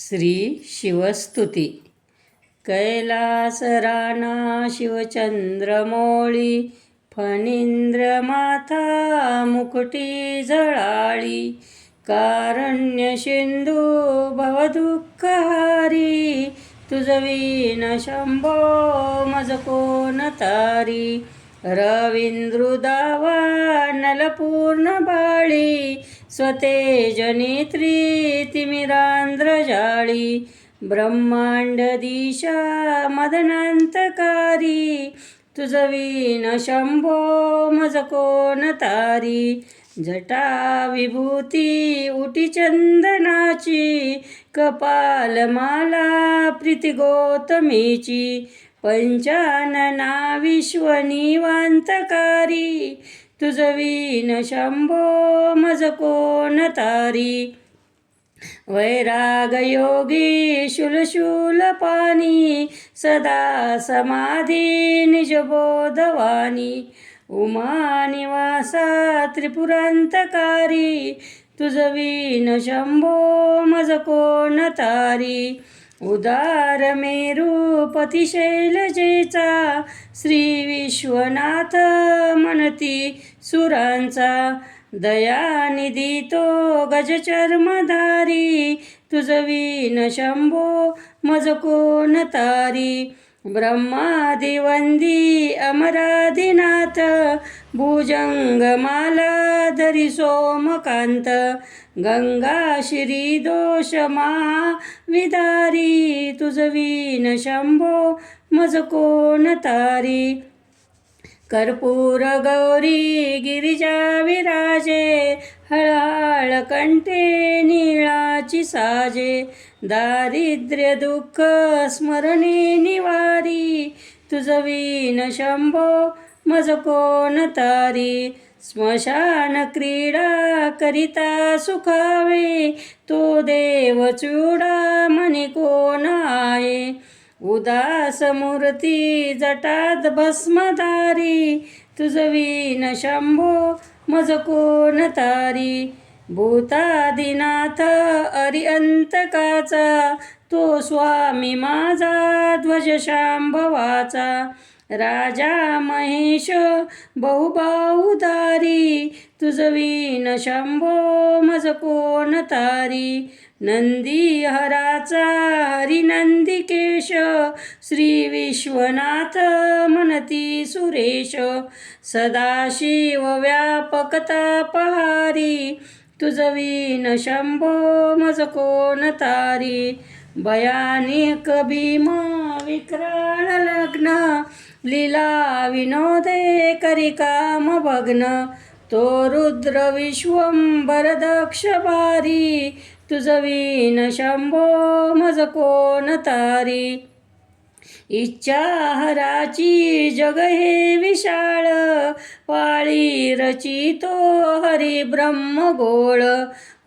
श्री शिवस्तुती. कैलास राणा शिवचंद्रमौळी, फणींद्र माथा मुकुटी जळाळी. कारण्य सिंधू भवदुःखहारी, तुझवीन शंभो मज कोण तारी. रवींद्रुदावा नलपूर्ण बाळी, स्वतेज नेत्री तिमिरांध्रजाळी. ब्रह्मांड दिशा मदनांतकारी, तुझवीन शंभो मज कोण तारी. जटा विभूती उटी चंदनाची, कपालमाला प्रीती गौतमीची. पंचानना विश्वनिवांतकारी, तुझवीन शंभो मज कोण तारी. वैरागयोगी शूलशूलपाणी, सदा समाधी निजबोधवाणी. उमानिवासा त्रिपुरांतकारी, तुझवीन शंभो मज कोण तारी. उदार मेरुपती शैलजेचा, श्री विश्वनाथ म्हणती सुरांचा. दयानिधी तो गजचर्मधारी, तुझवीन शंभो मज कोण तारी. ब्रह्मादिवंदी अमरादिनाथ, भुजंगमाला धरी सोमकांत. गंगा श्री दोष महाविदारी, तुझवीन शंभो मज कोण तारी. कर्पूर गौरी गिरिजा विराजे, हळहळ कंठे नीळाची साजे. दारिद्र्य दुःख स्मरणे निवारी, तुझवीन शंभो मज कोण तारी. स्मशान क्रीडा करिता सुखावे, तो देव चुडा म्हणे कोण आहे. उदास मूर्ती जटात भस्मधारी, तुझवीन शंभो मज कोण तारी. भूतादिनाथ अरिअंतकाचा, तो स्वामी माझा ध्वज शांभवाचा. राजा महेश बहुबाहुधारी, तुझवीन शंभो मज कोण तारी. नंदी हराचा हरिनंदिकेश, श्री विश्वनाथ म्हणती सुरेश. सदाशिव व्यापकता पहारी, तुझवीन शंभो मज कोण तारी. भयानिक भीम विक्राळ लग्न, लीला विनोदे करी काम भग्न. तो रुद्र विश्वंभर दक्ष भारी, तुझवीन शंभो मज कोण तारी. इच्छाहराची जग हे विशाळ, पाळी रचितो हरी ब्रह्म गोळ.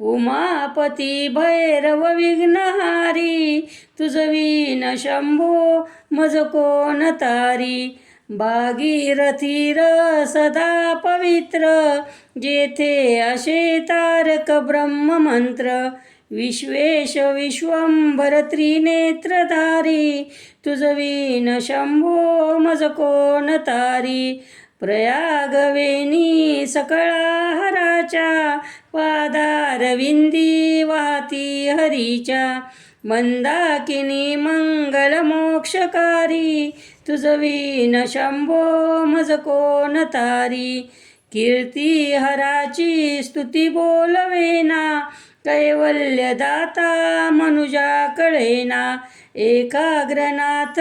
उमापती भैरव विघ्नहारी, तुझवीन शंभो मज कोण तारी. भागीरथीर सदा पवित्र, जेथे असे तारक ब्रह्ममंत्र. विश्वेश विश्वंभर त्रिनेत्रधारी, तुझवीन शंभो मज कोण तारी. प्रयागवेणी सकळाहराच्या, पादारविंदी वाहती हरीच्या. मंदाकिनी मंगल मोक्षकारी, तुझवीन शंभो मज कोण तारी. कीर्तिहराची स्तुती बोलवेना, कैवल्यदाता मनुजा कळेना. एकाग्रनाथ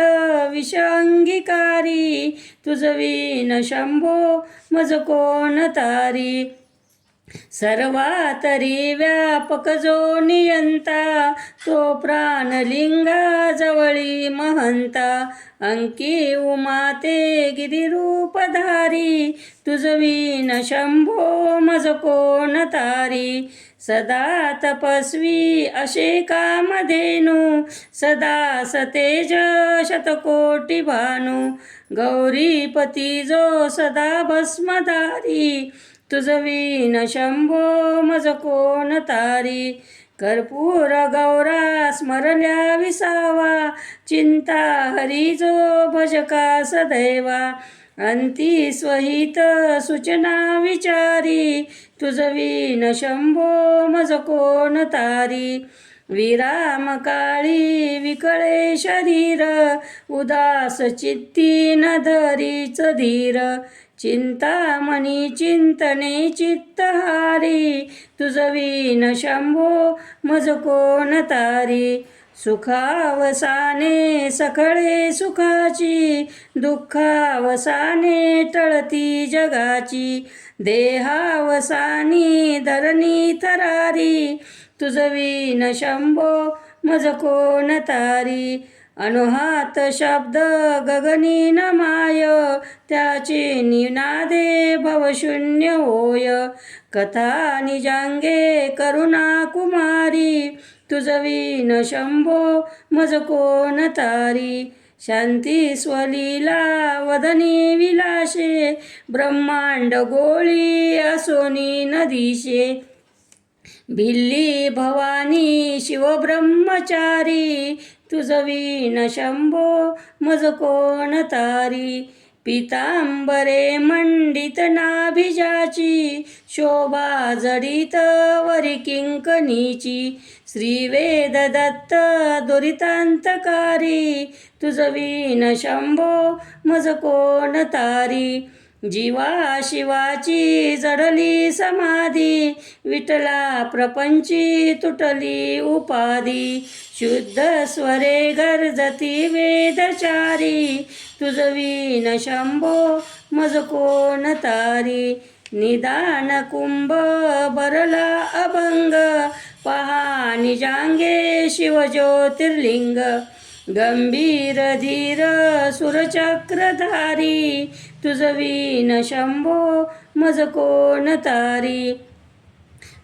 विषअंगीकारी, तुझवीन शंभो मज कोण तारी. सर्वातरी व्यापक जो नियंता, तो प्राणलिंगा जवळी महंता. अंकी उमाते गिरिरूपधारी, तुझवीन शंभो मज कोण तारी. सदा तपस्वी असे कामधेनू, सदा सतेज शतकोटी भानू. गौरीपती जो सदा भस्मधारी, तुझवीन शंभो मज कोण तारी. कर्पूर गौरा स्मरल्या विसावा, चिंता हरी जो भजका सदैवा. अंती स्वहित सूचना विचारी, तुझविन शंभो मज कोण तारी. विराम काळी विकळे शरीर, उदास चित्ती न धरीच धीर. चिंतामणी चिंतने चित्तहारी, तुझविन शंभो मज कोण तारी. सुखावसाने सखळे सुखाची, दुःखावसाने टळती जगाची. देहावसानी धरणी थरारी, तुझविन शंभो मज कोण तारी. अनुहात शब्द गगनी न माय, त्याचे निनादे भवशून्य होय. कथा निजांगे करुणा कुमारी, तुझविन शंभो मज कोण तारी. शांती स्वलीला वदनी विलासे, ब्रह्मांड गोळी असोनी नदीशे. भिल्ली भवानी शिवब्रह्मचारी, तुझविन शंभो मज कोण तारी. पितांबरे मंडित नाभिजाची, शोभा जडित वरी किंकणीची. श्रीवेद दत्त दुरितांतकारी, तुझविन शंभो मज कोण तारी. जीवा शिवाची जडली समाधी, विठला प्रपंची तुटली उपाधी. शुद्ध स्वरे गर्जती वेदचारी, तुझविन शंभो मज कोण तारी. निदान कुंभ भरला अभंग, पहा निजांगे शिवज्योतिर्लिंग. गंभीर धीर सुरचक्रधारी, तुझविन शंभो मज कोण तारी.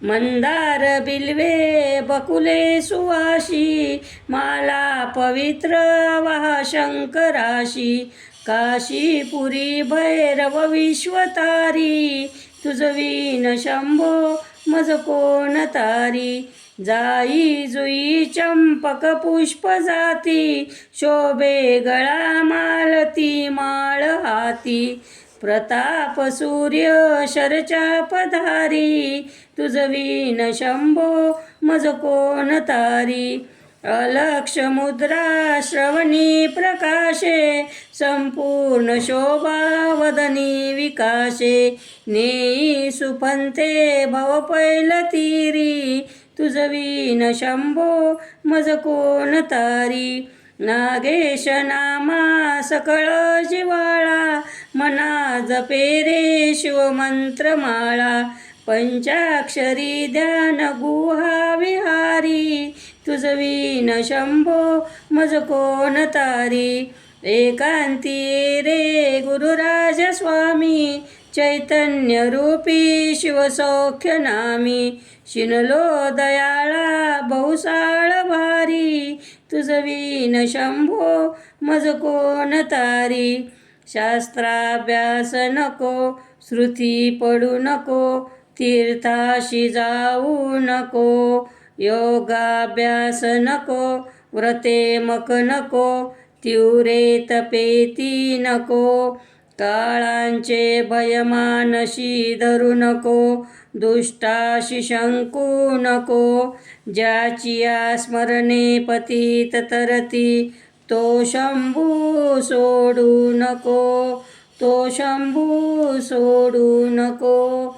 मंदार बिल्वे बकुले सुवाशी, माला पवित्र वाहा शंकराशी. काशीपुरी भैरव विश्वतारी, तुझविन शंभो मज कोण तारी. जाई जुई चंपक पुष्प जाती, शोभे गळा मालती माळ हाती. प्रताप सूर्य शरचापधारी, तुझविन शंभो मज कोण तारी. अलक्ष मुद्रा श्रवणी प्रकाशे, संपूर्ण शोभा वदनी विकाशे. नेई सुपंथे भव पैल तीरी, तुझविन शंभो मज कोण तारी. नागेश नामा सकळ जिवाळा, मना जपे रे शिवमंत्रमाळा. पंचाक्षरी ध्यान गुहा विहारी, तुझविन शंभो मज कोण तारी. एकांती रे गुरुराज स्वामी, चैतन्य रूपी शिवसौख्य नामी. शिनलो दयाळा बहुसाळ भारी, तुझविन शंभो मज कोण तारी. शास्त्राभ्यास नको, श्रुती पडू नको, तीर्थाशी जाऊ नको. योगाभ्यास नको, व्रते मक नको, तीव्रे तपेती नको. काळांचे भयमानशी धरू नको, दुष्टाशी शंकू नको. ज्याची स्मरणे पतित तरती, तो शंभू सोडू नको, तो शंभू सोडू नको.